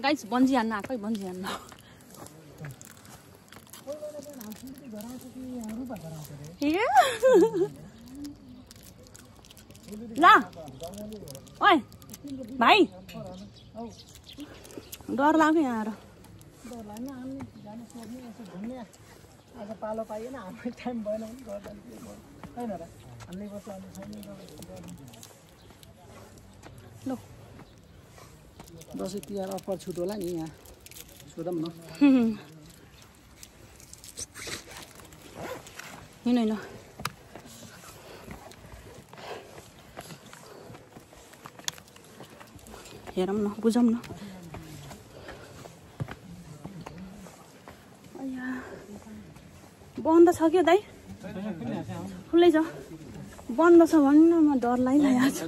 Guys bungee हान्न आकै bungee हान्न ला ओए भाइ डर लाग्यो यहाँ आएर आज पालो पाइएन हाम्रो टाइम भएन भने गर्दा हैन र हामीले बस्नु छैन ल दसैँ तिहार अफर छुट होला नि यहाँ सोधौँ न हिँड हैन हेरौँ न बुझौँ न बन्द छ क्या दाइ खुल्लै छ बन्द छ भन्नु म डर लागिरहेको छ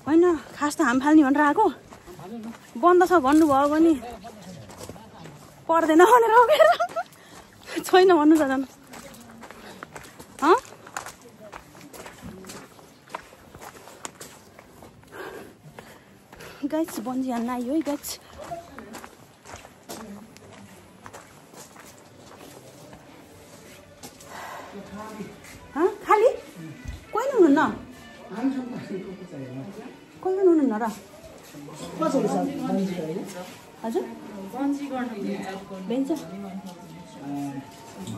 होइन खास त हाम फाल्ने भनेर आएको बन्द छ भन्नुभयो भने पर्दैन भनेर छैन भन्नु त झन् गाइस बन्जी हान्न आयो है गाइस खाली कोही नै हुनुहुन्न कोही पनि हुनुहुन्न र हजुर बेन्छ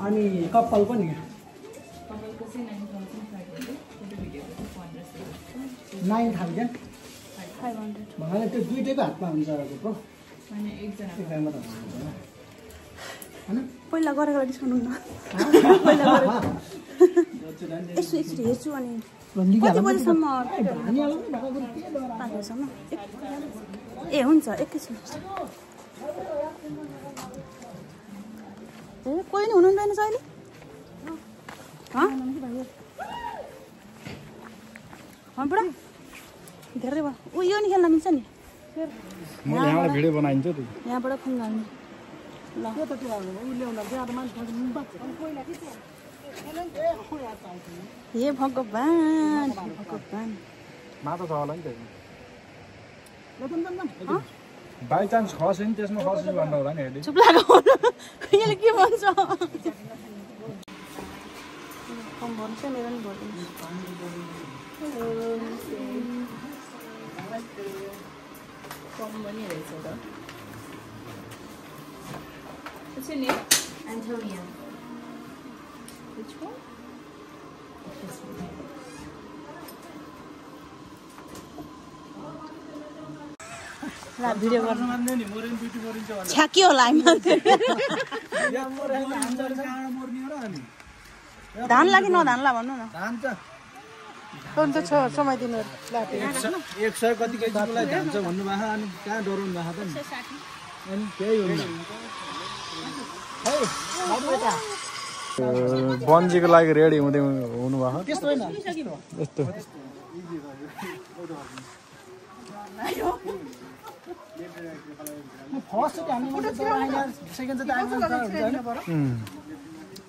अनि कपाल पनि 9,000 500 मलाई त्यो दुईटैको हातमा हुन्छ पहिला गरेको डिस्काउन्ट हुन्न पहिला गरेको यसो एकचोटि हेर्छु अनि कति बजीसम्म 5 बजीसम्म ए हुन्छ एकैछिन ए कोही नि हुनुहुँदैन अहिले बुढा धेरै भयो यो नि खेल्न मिल्छ नि यहाँबाट भिडियो बनाइन्छ त यहाँबाट फोन गर्ने ल हे भगवान भगवान माछा छ होला नि त बाई चान्स खस नि त्यसमा खस भन्नु होला नि अहिले चुप लागो यसले के भन्छ कम भन्छ मेरो नि भर्दिनु कम भनिरहेछ त What's your name? Antonia. Which one? This one. ला भिडियो गर्नु मान्दैन नि मोरेन ब्युटी मरिन्छ भने छ्याकी होला हामी यहाँ मोरेन हान्जर कहाँ मर्ने हो र अनि धान लागि न धान ला भन्नु न धान त हुन्छ छ समय दिनु ला 100 कति केजीलाई धान छ भन्नु भएको अनि कहाँ डराउनु भएको त नि अनि त्यही हो नि बन्जीको लागि रेडी हुँदै हुनु भएको त्यस्तो हैन यस्तो फर्स्ट चाहिँ हामी सेकेन्ड चाहिँ हामी हैन पर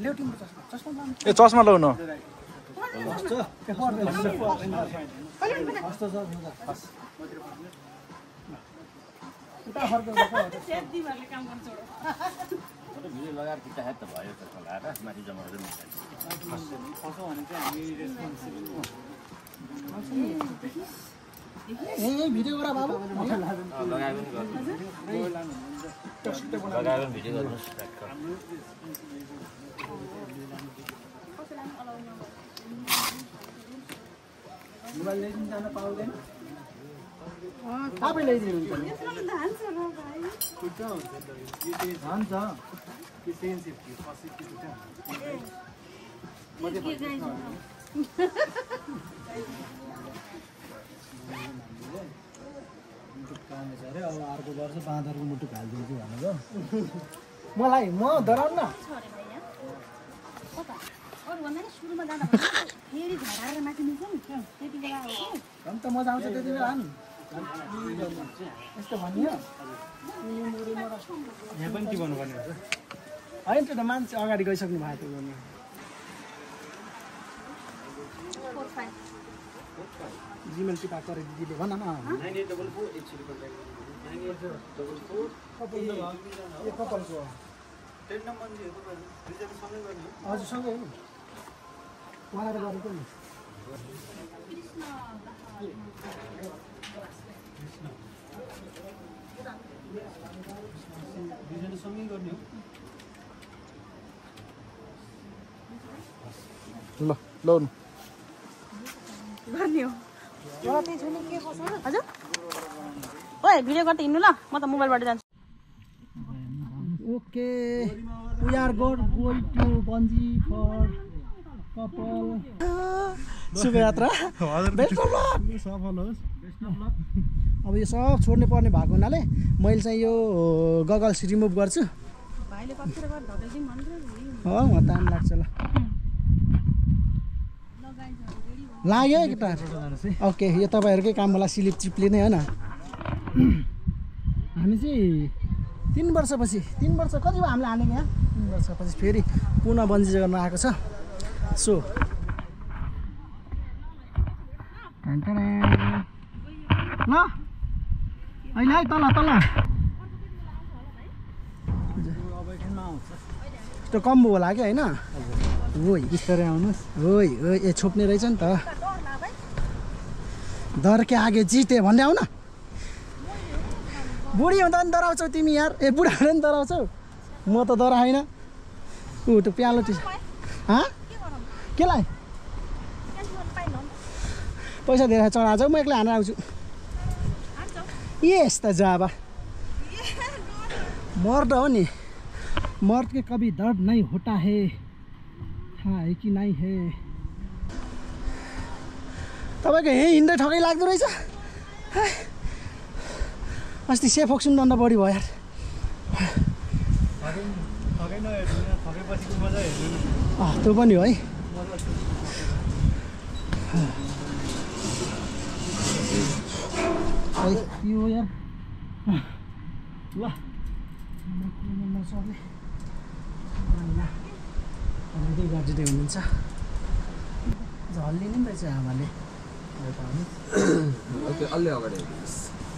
ल्याउ तिम्रो चस्मा ए चस्मा लाउ न लगाएर पिटाहे त भयो त खोलाएर माथि जम्मा गर्नु फसो भने चाहिँ हामी रेस्पोन्सिबल ए भिडियो गरा बाबु लगाए पनि भिडियो गर्नुहोस् मोबाइल ल्याइदिनु जान पाउँदैन आफै ल्याइदिनुहुन्छ नि धान छ अब अर्को वर्ष बाँदरको मुटु हालिदिन्छु भनेको मलाई म डराउन त मजा आउँछ त्यति बेला नि यस्तो भनियो यहाँ पनि के भन्नुपर्ने हुन्छ होइन त्यो त मान्छे अगाडि गइसक्नु भएको थियो गर्नु जीमेल टिपा करे दिदीले भन न 9844 एकचोटि कन्ट्याक्ट 9844 कपालको 10 नम्बर रिजल्ट सँगै गर्ने हजुर सँगै हो उहाँले गरेको नि रिजल्ट सँगै गर्ने हो ल लौन गर्ने हो हजुर ओए भिडियो गर्दै हिँड्नु ल म त मोबाइलबाट जान्छु okay we are going to bungee for couple शुभयात्रा सफल होस् अब यो सब छोड्नु पर्ने भएको हुनाले मैले चाहिँ यो गगल्स रिमुभ गर्छु भाइले कतिखेर गर्दा धकेल्दिम भनेर हो म टाइम लाग्छ ल लाग्यो है केटाहरू ओके यो तपाईँहरूकै काम होला स्लिप चिप्ले नै होइन हामी चाहिँ 3 वर्षपछि 3 वर्ष कति भयो हामीले हानेको यहाँ 3 वर्षपछि फेरि पुनः बन्जी गर्न आएको छ सो ल अहिले है तल तल त्यो कम्बो होला कि होइन ओइ बिस्तारै आउनुहोस् ओइ ओइ ए छोप्ने रहेछ नि त डर के आगे जिते भन्दै आउ न बुढी हुँदा पनि डराउँछौ तिमी यार ए बुढाले पनि डराउँछौ म त डराएन ऊ त्यो प्यालो टी केलाई पैसा धेरै चढा जाऊ म एक्लै हानेर आउँछु यस्ता जाबा मर्द हो नि मर्द के कभी दर्द नहीं होता है थाहा है कि नहीं है तपाईँको यहीँ हिँड्दै ठकै लाग्दो रहेछ अस्ति सेफोक्सुन दण्ड बढी भयो यार त्यो पनि हो है यो यार ल गाडी हुनुहुन्छ झल्लिने पनि रहेछ आमाले अलि अगाडि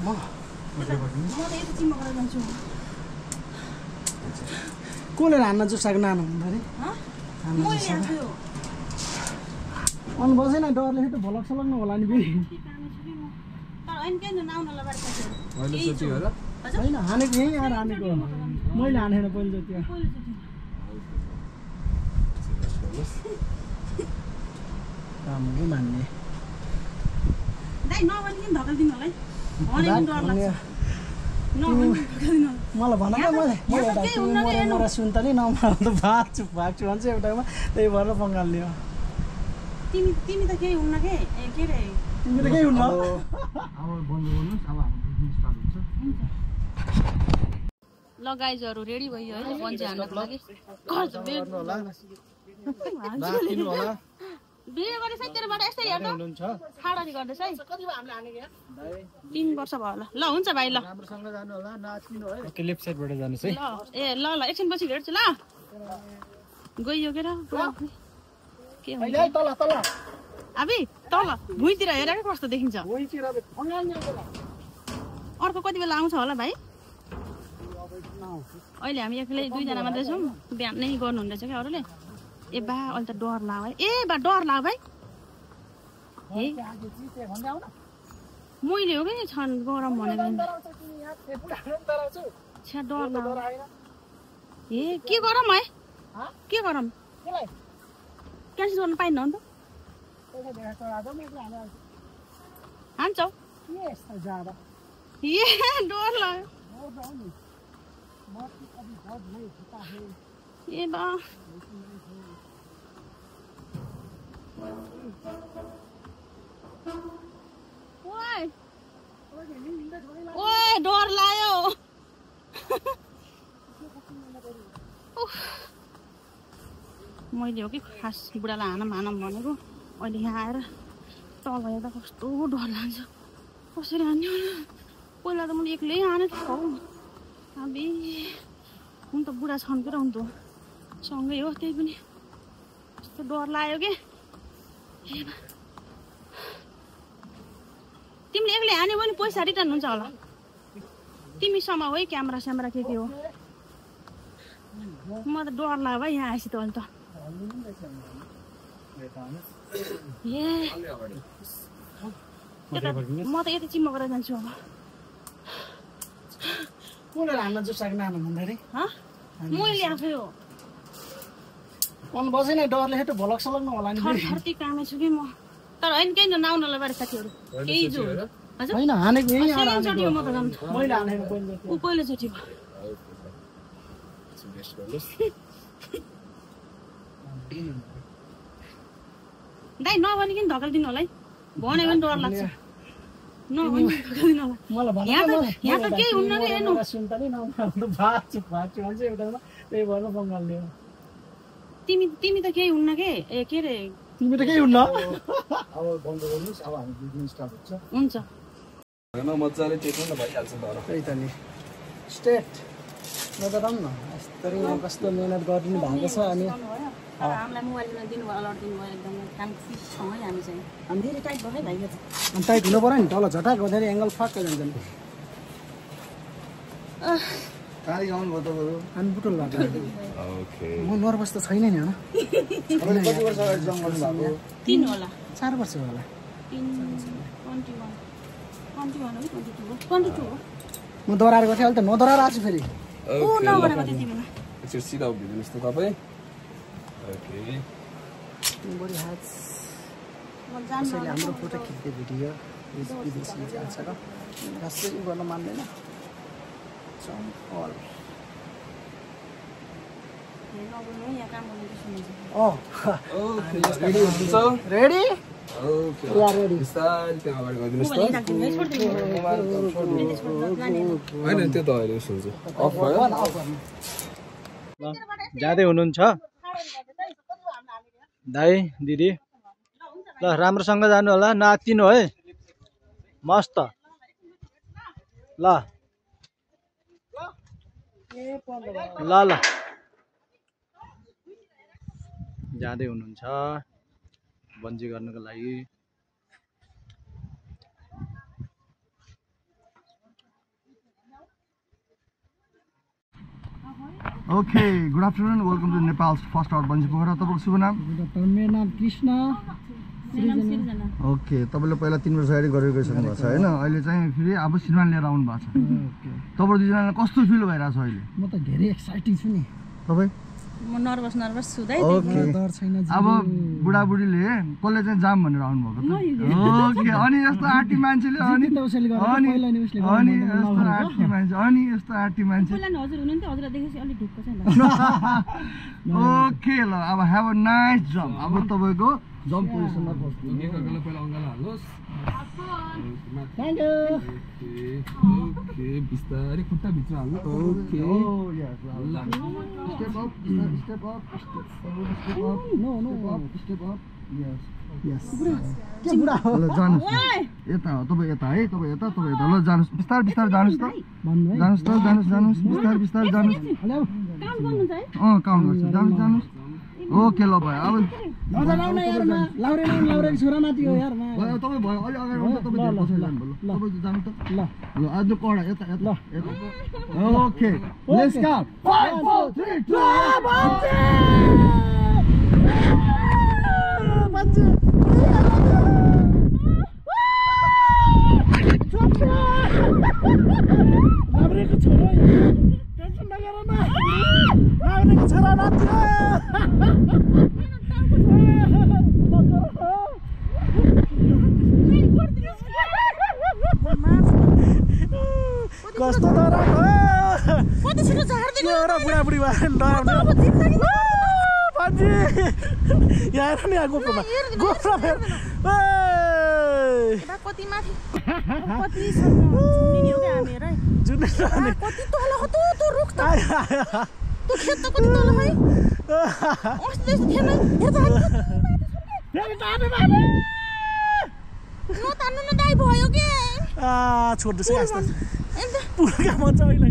म कसले हान्न जुसाएको नानो हुँदा अरे अनि बसेन डरले त भलक सलक नहोला नि फेरि होइन हानेको यहीँ आएर हानेको मैले हानेन पहिलो त्यो राम्रो मान्ने मलाई भन त मलाई सुन्तली नमार्दा भाग्छु भन्छ एउटामा त्यही भएर बङ्गाल्ने हो तिमी त केही हुन्न के रे तिमी त केही हुन्न अब बन्द गर्नुहोस् अब हाम्रो बिजनेस स्टार्ट हुन्छ ल गाइजहरु रेडी भयो है बन्जी हान्नको लागि बिहे गरे चाहिँ तेरोबाट यस्तै हेर्नु खाडा गर्दैछ है कति भयो हामीले हानेको यहाँ 3 वर्ष भयो होला ल हुन्छ भाइ ल राम्रोसँग जानु होला नाच्किनु है ओके लेफ्ट साइडबाट जानुस् है ल ए ल ल एकछिन पछि भेट्छु ल गइयो के र के हुन्छ तल तल अबि तल भुइँतिर हेरेर कस्तो देखिन्छ अर्को कति बेला आउँछ होला भाइ अहिले हामी एक्लै 2 जना मात्रै छौँ बिहान नै गर्नु हुँदैछ के अरूले ए बा अहिले त डर लाग्यो ए बा डर लाग्यो भाइ मैले हो कि छन् गरम भनेको छ्या डर लाग्यो ए के गरम है के गरम क्यान्सल गर्नु पाइन्न हो नि त हान्छौ ए डर लाग्यो ए बा ओए डर लाग्यो मैले हो कि खास बुढालाई हानम भनेको अहिले यहाँ आएर तल हेर्दा कस्तो डर लाग्छ कसरी हान्यो पहिला त मैले एक्लै हानेको हौ अबे हुन त बुढा छन् के रहनु त सँगै हो त्यही पनि कस्तो डर लाग्यो के तिमीले एक्लै हान्यो भने पैसा रिटर्न हुन्छ होला तिमीसँग हो है क्यामेरा स्यामेरा के हो म त डर लाग्यो भाइ यहाँ आएपछि त अन्त म त यति चिम्म गरेर जान्छु अब कुन हान्न जुसाको नाम भन्दाखेरि मैले आफै हो मन बसेन डरले हेटो भलक सलक नहोला नि थर्ती कामै छु कि म तर होइन केही नआउनलाई बारे साथीहरू केही जो हजुर होइन हानेको यही सेकेन्डचोटि हो म त जान्छु मैले हानेको पहिलो ऊ पहिलोचोटि भयो दाइ नभनिकन धकालिदिनु होला है भन्यो भने डर लाग्छ नभनि धकालिदिनु होला मलाई भन्नु यहाँ त केही हुन्न कि हेर्नु सुन्त नि भाछु भन्छ एउटामा त्यही भएर बङ्गालले तिमी त केही हुन्न के ए के रे तिमी त केही हुन्न अब बन्द गर्नुस् अब हामी बिजनेस स्टार्ट हुन्छ हैन मज्जाले टेक्नु न भइहाल्छ तर त्यही त नि स्टेट नगरौँ न यस्तरी कस्तो मेहनत गरिदिनु भएको छ अनि तर हामीलाई मोबाइलमा दिनुभयो अलर्ट दिनुभयो एकदम काम फिक्ससँगै हामी चाहिँ हामी धेरै टाइट भयो है भाइ अनि टाइट हुनु पऱ्यो नि तल झटाक गर्दाखेरि एङ्गल फक्क जान्छ नि गाडी आउनु भयो तपाईहरु अनि बुटोल लाग्यो ओके म नर्भस त छैन नि हैन तपाईले कति वर्ष अगाडि जम गर्नु भएको 3 होला 4 वर्ष होला 22 हो म दोहोऱ्याएको थिएँ अहिले त नदोहोऱ्याएर आएको छु फेरि ऊ नगरेको थियो तिमीलाई एकचोटि सिधा उभिदिनुहोस् त तपाईँ ओके बढी हात म जान्नु कसैले हाम्रो फोटो खिच्दै भिडियो विदेशी जान्छ र खासै उ गर्न मान्दैन चम्पल यहाँ काम गर्ने सुनिन्छ ओके रेडी हुनुहुन्छ रेडी ओके या रेडी बिस्तारै त्यहाँ अगाडि गरिदिनुहोस् त हैन त्यो त अहिले सुन्छ अफ भयो जाँदै हुनुहुन्छ दाइ दिदी ल राम्रोसँग जानु होला नआत्तिनु है मस्त ल ल ल जाँदै हुनुहुन्छ बन्जी गर्नको लागि okay good afternoon welcome to Nepal first our bungee Pokhara तपाईँको शुभ नाम मेरो नाम कृष्ण ओके तपाईँले पहिला 3 वर्ष अगाडि गरेर गइसक्नु भएको छ होइन अहिले चाहिँ फेरि अब श्रीमान लिएर आउनु भएको छ तपाईँ दुईजनालाई कस्तो फिल भइरहेको छ अहिले म त धेरै एक्साइटेड छु नि तपाईँ म नर्भस छु दाइ ओके अब बुढाबुढीले कसले चाहिँ जाम भनेर आउनुभएको त ओके अनि यस्तो आँटी मान्छेले अनि यस्तो आँटी मान्छे हजुर हुनुहुन्थ्यो हजुरलाई देखेपछि अलिक ढुक्क छ नि ओके ल अब ह्याभ अ नाइस जम्प अब तपाईँको जम्प पोजिसनमा बस्नु एकअर्कालाई पहिला अङ्गालो हाल्नुहोस् थ्याङ्क यू ओके बिस्तारै खुट्टा भित्र हाल्नु okay step up step up step up यस के बुढा हो ल जानुस् यता हो तपाईँ यता है तपाईँ यता तपाईँ यता ल जानुस् बिस्तारै बिस्तारै जानुस् त जानुस् त जानुस् बिस्तारै बिस्तारै जानुस् काम गर्नुहुन्छ है काउन्ट गर्छु जानुस् ओके ल भयो अब लाउरे छोरा नाति हो यार भयो तपाईँ भयो अलि अगाडि आउँदा तपाईँ पछि जानु भयो ल तपाईँ जानु त ल आज कडा यता यता यता ओके लेट्स गो 5 4 3 लाउरेको छोरा टेन्सन नगर न लाउरेको छोरा नाति कस्तो डराएको कति छिटो झार्दिनु एउटा बुढाबुढी भएर डराउने यहाँ हेर नि गोप्रोमा फेर कति माथि कति झुन्डिने हो क्या हामी हेर है कति तल हो त्यो रुख त त्यो खेत त कति तल है अस्ति थिएन नतान्नु न दाइ भयो के छोड्दैछ पुरा मजा अहिले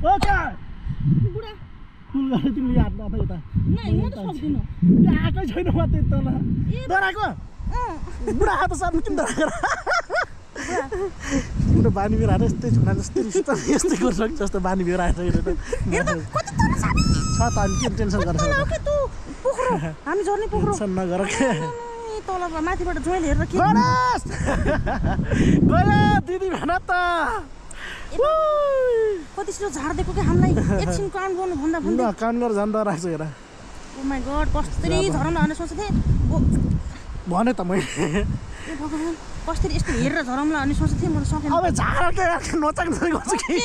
ओके बुढा फुल गरेर तिमीले याद नथा यता नै म त सक्दिनँ आएकै छैन म त्यति तल डराएको बुढा हात सार्नु किन धरा बुढा बानी बिहोरा यस्तै झुना जस्तै यस्तै गरिसक्छ जस्तो बानी बिहोरा आइसकेर त छ त अनि के टेन्सन गर्छ हामी झर्ने पोखरो टेन्सन नगर के तल माथिबाट जोइल हेरेर के गयो दिदी भन त कति छिटो झार्दिएको के हामीलाई एकछिन काउन्ट गर्नु भन्दा भन्दै काउन्ट गरेर झन् डराएको छु हेर ओ माई गड कसरी झरमला हाल्ने सोचेको थिएँ भने त मैले ए भगवान् कसरी यस्तो हेरेर झरमला हाल्ने सोचेको थिएँ मैले सकेन अब झार के नचाक गर्छ कि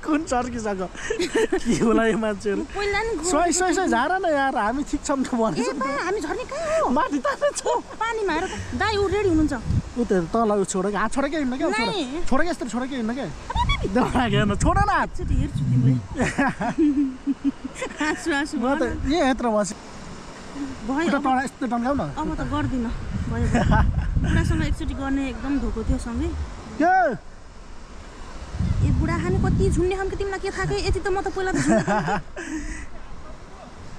कुन चर्किसक्यो के होला यो मान्छेहरू पहिला नि सोइ सोइ सोइ झार न यार हामी ठिक छौँ त भने हामी झर्ने कहाँ हो माथि तातो छ पानीमा हेर दाइ उ रेडी हुनुहुन्छ ऊ त तल उ छोड के हात छोड के हिँड्न के छोड के यस्तो छोड के हिँड्न के दौडा के छोड न एकचोटि हेर्छु तिमीलाई आँसु आँसु म त यो यत्रो बस भयो त तल यस्तो टन्काउ न अब त गर्दिनँ भयो बुढासँग एकचोटि गर्ने एकदम धोको थियो सँगै के ए बुढा खाने कति झुन्ने खाम कि तिमीलाई के थाहा यति त म त पहिला त झुन्ने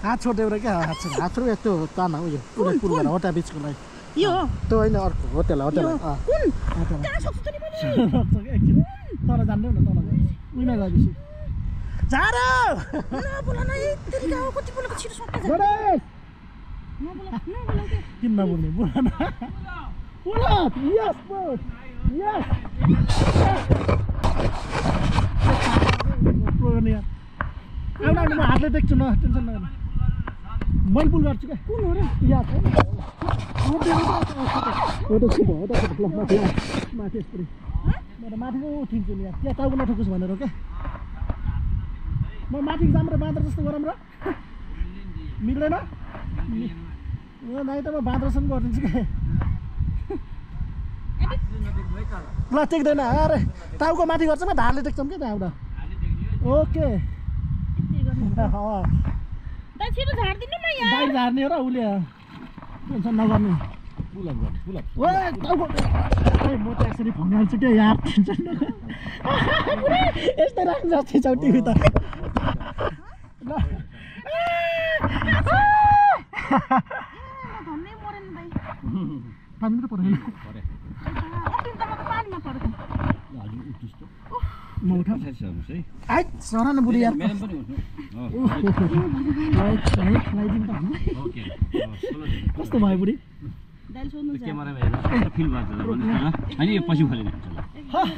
हात छोड एउटा के हात छोड हात छोड यस्तो ताना उयो पुरै पुरै होटा बिचको लागि यो त्यो होइन अर्को होटेल होटेल कुन कहाँ सक्छु त नि मैले एकछिन तल जान्दै न तल उइना गएपछि झार नबोला न यतिका हो कति बोलेको छिटो सक्छ नबोला के किन नबोल्ने बोला न बोला यस बोस यस प्रोनिया आउन आउन म हातले देख्छु न टेन्सन नगर्नु मैले पुल गर्छु क्या कुन हो र याद छैन माथि यस्तो म त माथिको ठिन्छु नि यार त्यहाँ टाउको नठोकोस् भनेर क्या म माथि जाम र बाँदर जस्तो गरौँ र मिल्दैन नाइ त म बाँदरसँग गरिदिन्छु क्या ल टेक्दैन अरे टाउको माथि गर्छ म ढाडले टेक्छौँ क्या त्यहाँबाट ओके दाइ छिटो झार्दिनु न यार बाहिर झार्ने हो र उसले टेन्सन नगर्नु ओए टाउको म त यसरी फङ्गाल्छु क्या यार टेन्सन नगर यस्तै राख्नु जस्तै छ टिभी त ल धन्नै मरेन दाइ पानी त परेन पानीमा परेको म उठा आइ सर न बुढी यार कस्तो भयो बुढी दाइले सोध्नु क्यामेरामा हेरेर फिल गर्छ होइन यो पछि खोलेन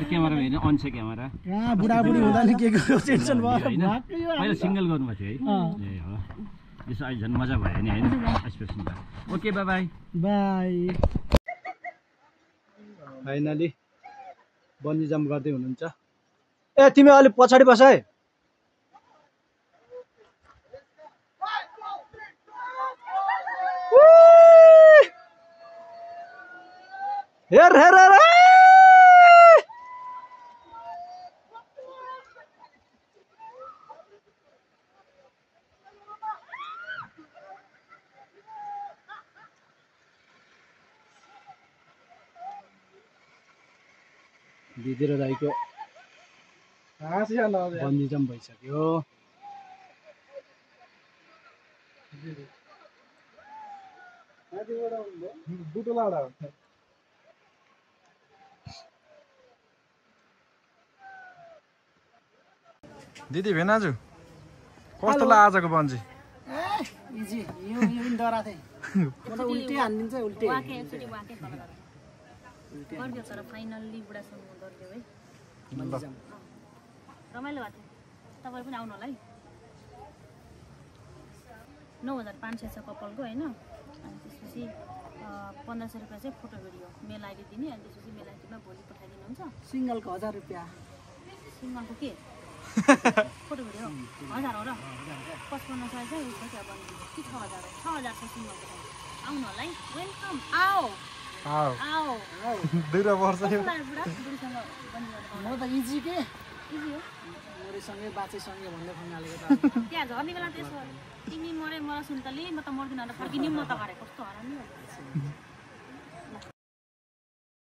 क्यामेरामा हेरेर अन छ क्यामेरा कहाँ बुढाबुढी हुँदा नि के गर्यो टेन्सन भयो पहिला सिङ्गल गर्नुभएको थियो है ए हो यसो अहिले झन् मजा भयो नि होइन एक्सप्रेसन भयो okay by by by finally bungee jump गर्दै हुनुहुन्छ ए तिमी अलिक पछाडि बस है हेर हेर हेर दिदी र दाइको बन्जी जम्प भइसक्यो दिदी भेनाजु कस्तो ला आजको बन्जी इजी यो डरा थिए म त उल्टी हान्दिन्छ उल्टी वाके एकचोटि वाके गर्दियो तर फाइनल्ली बुढासँग गर्दियो है रमाइलो भएको थियो तपाईँ पनि आउनु होला है 9500 छ कपालको होइन अनि त्यसपछि 1500 रुपियाँ चाहिँ फोटो भिडियो मेल आइडी दिने अनि त्यसपछि मेल आइडीमा भोलि पठाइदिनुहुन्छ सिङ्गलको 1000 रुपियाँ सिङ्गलको के फोटो भिडियो 1000 हो र 5500 चाहिँ उयो छ क्या बनिदिनु कि 6000 हो 6000 छ सिङ्गलको आउनु होला है वेलकम आओ आओ दुईटा वर्ष बुढीसँग म त इजी के इजी हो मरेसँगै बाँचेसँगै भन्दै फङ्गालेको त त्यहाँ झर्ने बेला त्यसो तिमी मरे मलाई सुन्तली म त मर्दिनँ फर्किने म त गरे कस्तो हरामी